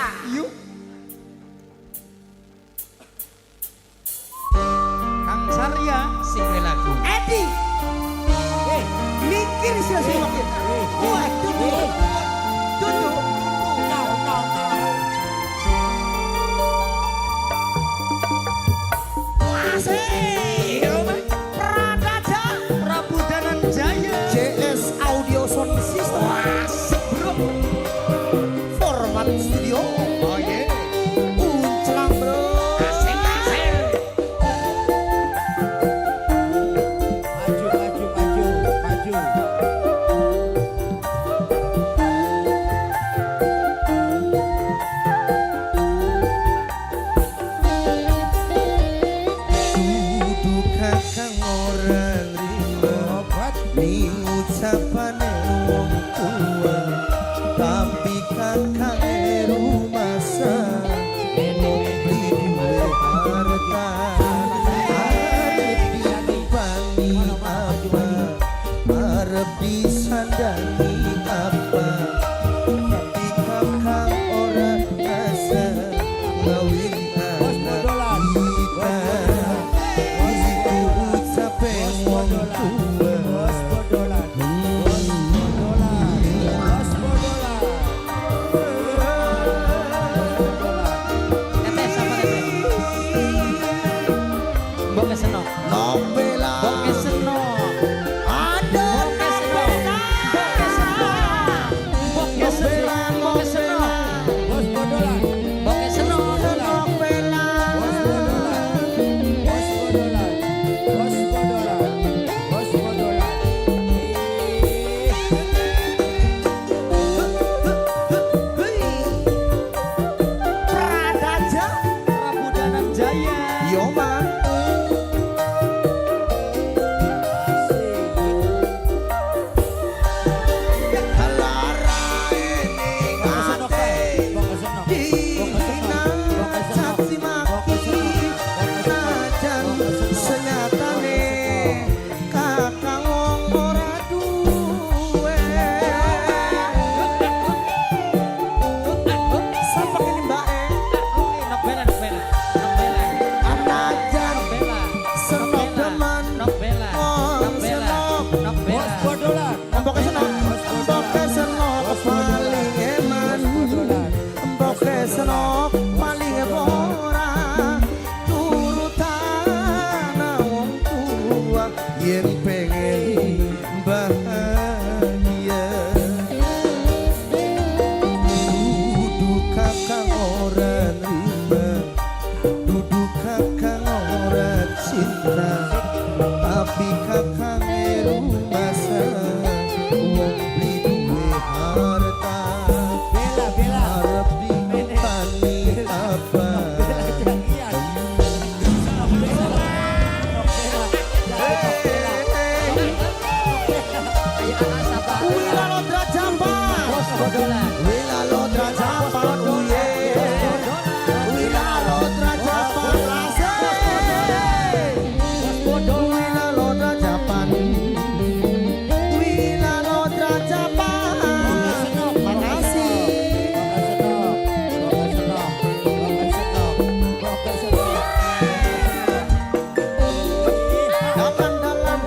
Yuk. Kang Sarya sing lagu. Edi. Mikir sih mikir. Waduh. Duduk. Prabu Dananjaya. JS Audio Sound System. Asik bro. Format studio. Oh yeah. Uncelang bro. Asik asik. Maju. Kudu kakang ora nrimo ning ucapane wong tua, tapi kakang rumasa ngopi duwe harta arep dipangi apa arep disandangi apa, tapi kakang ora rasa ngawin anak kita. Iku ucape wong tua. Teteh sama teteh. Mbok keseno. Novela Mbok keseno. ada novela. Mbok keseno. Mbok keseno. Mbok keseno. Novela Pradaja Prabu Dananjaya. Yoma Halara ening ate dina caci maki najan senyatane kakang wong ora duwe. Sapa kene mbake Novela. anajan senok demen Empoke senok paling eman Empoke senok paling ora turutan wong tua yen pengen bahagia. Dudu kakang ora nrima, dudu kakang ora cinta, tapi kakang rumasa wong beli duwe harta arep dipani apa. Wila Lodra Jamban, Wila Lodra Jamban, uye. Wila Lodra Jamban, asik. Wila Lodra Jamban, Wila Lodra Jamban, makasih. Dalam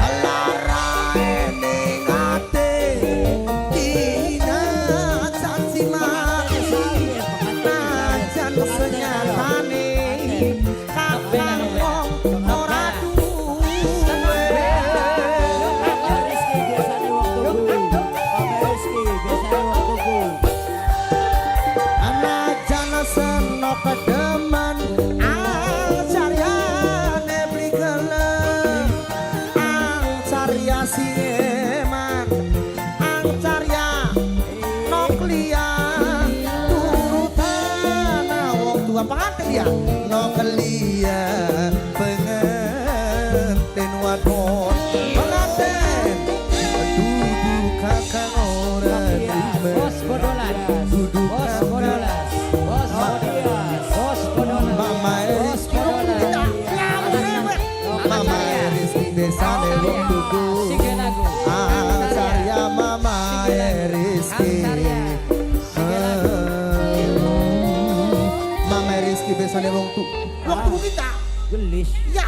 Halara ening ate dina caci maki najan senyatane kakang wong ora duwe. Anajan senok kedemen angcaryane beli gelem angcarya sieman angcarya noklia turutan wong tua pengantin ya noklia pengantin wadon pengantin dudu kakang ora nrima Bos bodolan. dudu Bos kakang bodolan. Bos bodolan. Bos bodolan. Mama Bos bodolan. desane wong tuku. Sige lagu. Ansarya Mama Rizky. Mama Rizky besane wong tuku. Wong tuku kita. Gelis. Ya